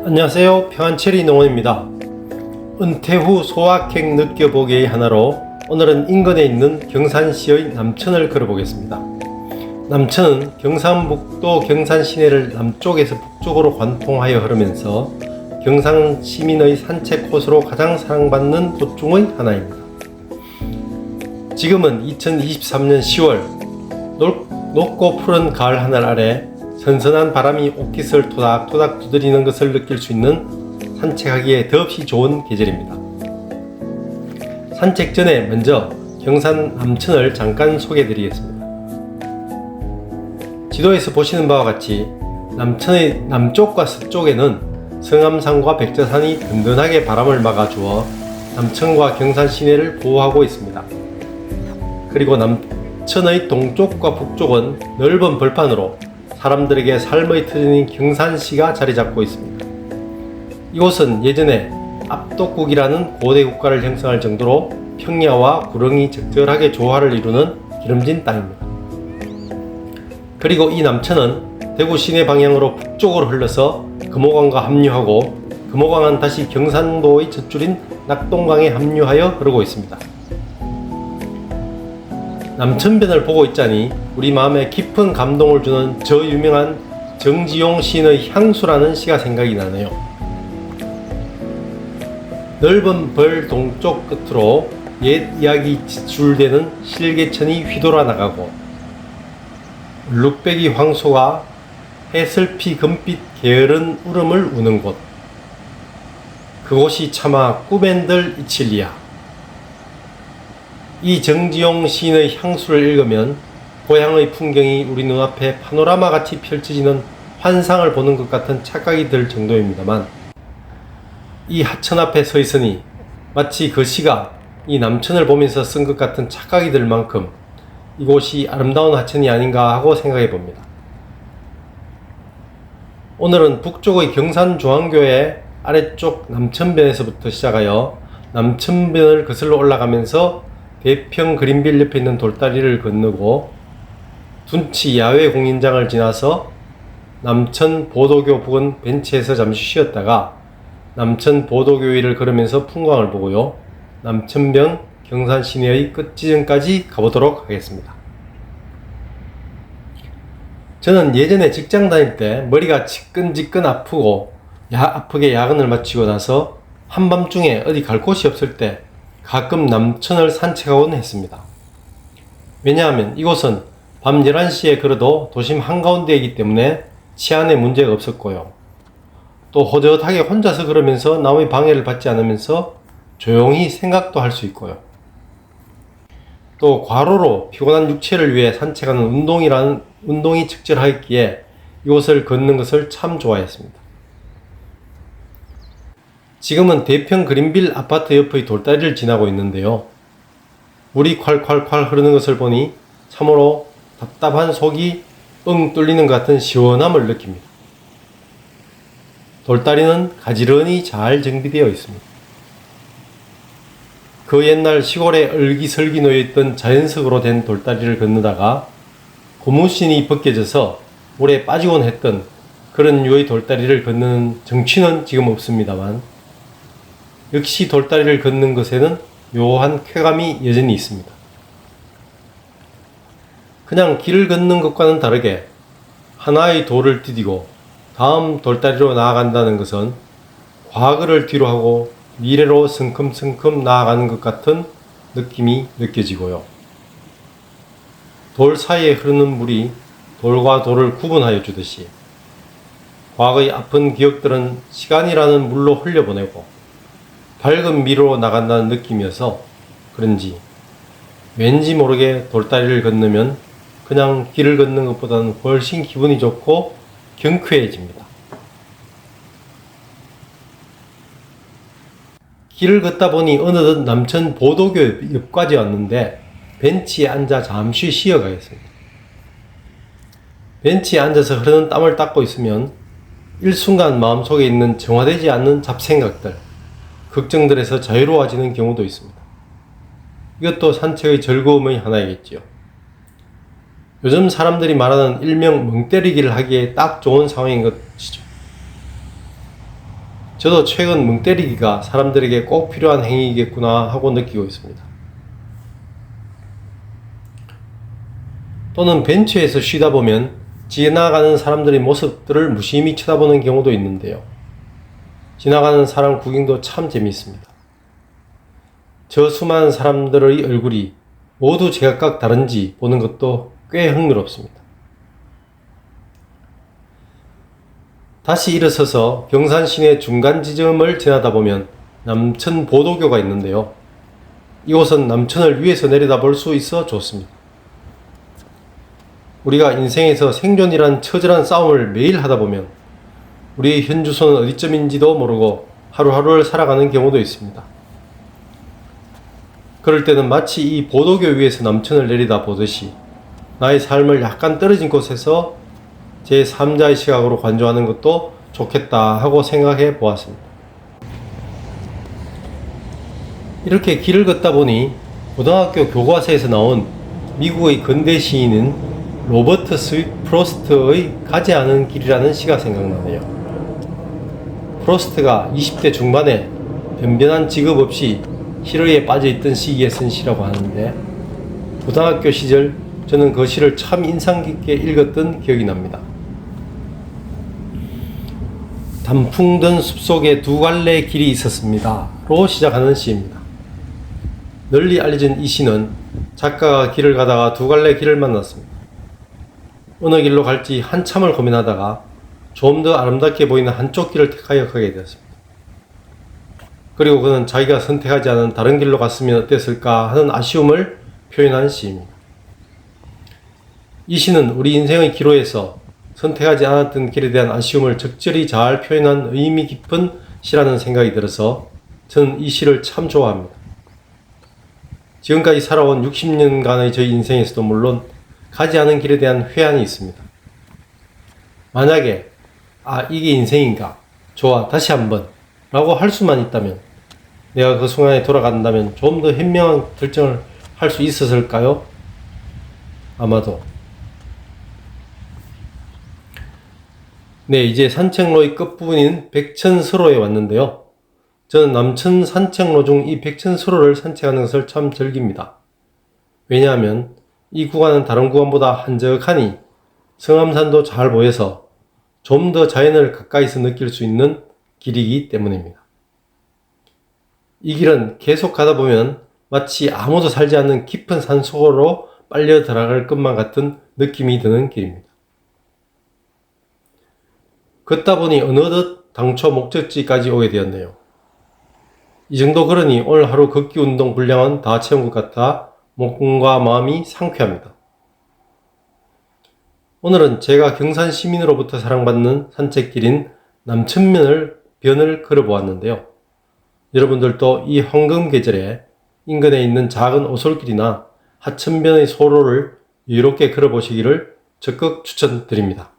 안녕하세요. 평안체리 농원입니다. 은퇴 후 소확행 느껴보기의 하나로 오늘은 인근에 있는 경산시의 남천을 걸어보겠습니다. 남천은 경상북도 경산 시내를 남쪽에서 북쪽으로 관통하여 흐르면서 경산 시민의 산책 코스로 가장 사랑받는 곳 중의 하나입니다. 지금은 2023년 10월 높고 푸른 가을 하늘 아래 선선한 바람이 옷깃을 토닥토닥 두드리는 것을 느낄 수 있는 산책하기에 더없이 좋은 계절입니다. 산책 전에 먼저 경산 남천을 잠깐 소개해 드리겠습니다. 지도에서 보시는 바와 같이 남천의 남쪽과 서쪽에는 성암산과 백제산이 든든하게 바람을 막아주어 남천과 경산 시내를 보호하고 있습니다. 그리고 남천의 동쪽과 북쪽은 넓은 벌판으로 사람들에게 삶의 터전인 경산시가 자리 잡고 있습니다. 이곳은 예전에 압독국이라는 고대 국가를 형성할 정도로 평야와 구릉이 적절하게 조화를 이루는 기름진 땅입니다. 그리고 이 남천은 대구 시내 방향으로 북쪽으로 흘러서 금호강과 합류하고 금호강은 다시 경상도의 젖줄인 낙동강에 합류하여 흐르고 있습니다. 남천변을 보고 있자니 우리 마음에 깊은 감동을 주는 저 유명한 정지용 시인의 향수라는 시가 생각이 나네요. 넓은 벌 동쪽 끝으로 옛 이야기 지출되는 실개천이 휘돌아 나가고 룩배기 황소가 해슬피 금빛 게으른 울음을 우는 곳, 그곳이 차마 꿈엔들 이칠리야. 이 정지용 시인의 향수를 읽으면 고향의 풍경이 우리 눈앞에 파노라마같이 펼쳐지는 환상을 보는 것 같은 착각이 들 정도입니다만, 이 하천 앞에 서 있으니 마치 그 시가 이 남천을 보면서 쓴 것 같은 착각이 들 만큼 이곳이 아름다운 하천이 아닌가 하고 생각해 봅니다. 오늘은 북쪽의 경산중앙교회 아래쪽 남천변에서부터 시작하여 남천변을 거슬러 올라가면서 대평 그린빌 옆에 있는 돌다리를 건너고 둔치 야외 공연장을 지나서 남천 보도교 부근 벤치에서 잠시 쉬었다가 남천 보도교 위를 걸으면서 풍광을 보고요, 남천변 경산 시내의 끝지점까지 가보도록 하겠습니다. 저는 예전에 직장 다닐 때 머리가 지끈지끈 아프게 야근을 마치고 나서 한밤중에 어디 갈 곳이 없을 때 가끔 남천을 산책하곤 했습니다. 왜냐하면 이곳은 밤 11시에 걸어도 도심 한가운데이기 때문에 치안에 문제가 없었고요. 또 호젓하게 혼자서 걸으면서 남의 방해를 받지 않으면서 조용히 생각도 할 수 있고요. 또 과로로 피곤한 육체를 위해 산책하는 운동이 적절하기에 이곳을 걷는 것을 참 좋아했습니다. 지금은 대평 그린빌 아파트 옆의 돌다리를 지나고 있는데요. 물이 콸콸콸 흐르는 것을 보니 참으로 답답한 속이 뻥 뚫리는 것 같은 시원함을 느낍니다. 돌다리는 가지런히 잘 정비되어 있습니다. 그 옛날 시골에 얼기설기 놓여있던 자연석으로 된 돌다리를 건너다가 고무신이 벗겨져서 물에 빠지곤 했던 그런 류의 돌다리를 걷는 정취는 지금 없습니다만, 역시 돌다리를 걷는 것에는 묘한 쾌감이 여전히 있습니다. 그냥 길을 걷는 것과는 다르게 하나의 돌을 디디고 다음 돌다리로 나아간다는 것은 과거를 뒤로 하고 미래로 성큼성큼 나아가는 것 같은 느낌이 느껴지고요. 돌 사이에 흐르는 물이 돌과 돌을 구분하여 주듯이 과거의 아픈 기억들은 시간이라는 물로 흘려보내고 밝은 미래로 나간다는 느낌이어서 그런지 왠지 모르게 돌다리를 건너면 그냥 길을 걷는 것보다는 훨씬 기분이 좋고 경쾌해집니다. 길을 걷다 보니 어느덧 남천 보도교 옆까지 왔는데 벤치에 앉아 잠시 쉬어가겠습니다. 벤치에 앉아서 흐르는 땀을 닦고 있으면 일순간 마음속에 있는 정화되지 않는 잡생각들, 걱정들에서 자유로워지는 경우도 있습니다. 이것도 산책의 즐거움의 하나이겠지요. 요즘 사람들이 말하는 일명 멍 때리기를 하기에 딱 좋은 상황인 것이죠. 저도 최근 멍 때리기가 사람들에게 꼭 필요한 행위이겠구나 하고 느끼고 있습니다. 또는 벤치에서 쉬다 보면 지나가는 사람들의 모습들을 무심히 쳐다보는 경우도 있는데요. 지나가는 사람 구경도 참 재미있습니다. 저 수많은 사람들의 얼굴이 모두 제각각 다른지 보는 것도 꽤 흥미롭습니다. 다시 일어서서 경산 시내 중간 지점을 지나다 보면 남천 보도교가 있는데요. 이곳은 남천을 위에서 내려다볼 수 있어 좋습니다. 우리가 인생에서 생존이란 처절한 싸움을 매일 하다 보면 우리의 현 주소는 어디쯤인지도 모르고 하루하루를 살아가는 경우도 있습니다. 그럴 때는 마치 이 보도교 위에서 남천을 내리다 보듯이 나의 삶을 약간 떨어진 곳에서 제 3자의 시각으로 관조하는 것도 좋겠다 하고 생각해 보았습니다. 이렇게 길을 걷다 보니 고등학교 교과서에서 나온 미국의 근대 시인인 로버트 프로스트의 가지 않은 길이라는 시가 생각나네요. 프로스트가 20대 중반에 변변한 직업 없이 시러에 빠져있던 시기에 쓴 시라고 하는데 고등학교 시절 저는 그 시를 참 인상 깊게 읽었던 기억이 납니다. 단풍던 숲속에 두 갈래 길이 있었습니다. 로 시작하는 시입니다. 널리 알려진 이 시는 작가가 길을 가다가 두 갈래 길을 만났습니다. 어느 길로 갈지 한참을 고민하다가 좀 더 아름답게 보이는 한쪽 길을 택하여 가게 되었습니다. 그리고 그는 자기가 선택하지 않은 다른 길로 갔으면 어땠을까 하는 아쉬움을 표현한 시입니다. 이 시는 우리 인생의 기로에서 선택하지 않았던 길에 대한 아쉬움을 적절히 잘 표현한 의미 깊은 시라는 생각이 들어서 저는 이 시를 참 좋아합니다. 지금까지 살아온 60년간의 저희 인생에서도 물론 가지 않은 길에 대한 회한이 있습니다. 만약에 이게 인생인가? 좋아, 다시 한번 라고 할 수만 있다면 내가 그 순간에 돌아간다면 좀 더 현명한 결정을 할 수 있었을까요? 아마도. 네, 이제 산책로의 끝부분인 백천서로에 왔는데요. 저는 남천 산책로 중 이 백천서로를 산책하는 것을 참 즐깁니다. 왜냐하면 이 구간은 다른 구간보다 한적하니 성암산도 잘 보여서 좀 더 자연을 가까이서 느낄 수 있는 길이기 때문입니다. 이 길은 계속 가다 보면 마치 아무도 살지 않는 깊은 산속으로 빨려 들어갈 것만 같은 느낌이 드는 길입니다. 걷다 보니 어느덧 당초 목적지까지 오게 되었네요. 이 정도 걸으니 오늘 하루 걷기 운동 분량은 다 채운 것 같아 몸과 마음이 상쾌합니다. 오늘은 제가 경산 시민으로부터 사랑받는 산책길인 남천면을 걸어보았는데요. 여러분들도 이 황금 계절에 인근에 있는 작은 오솔길이나 하천변의 소로를 여유롭게 걸어보시기를 적극 추천드립니다.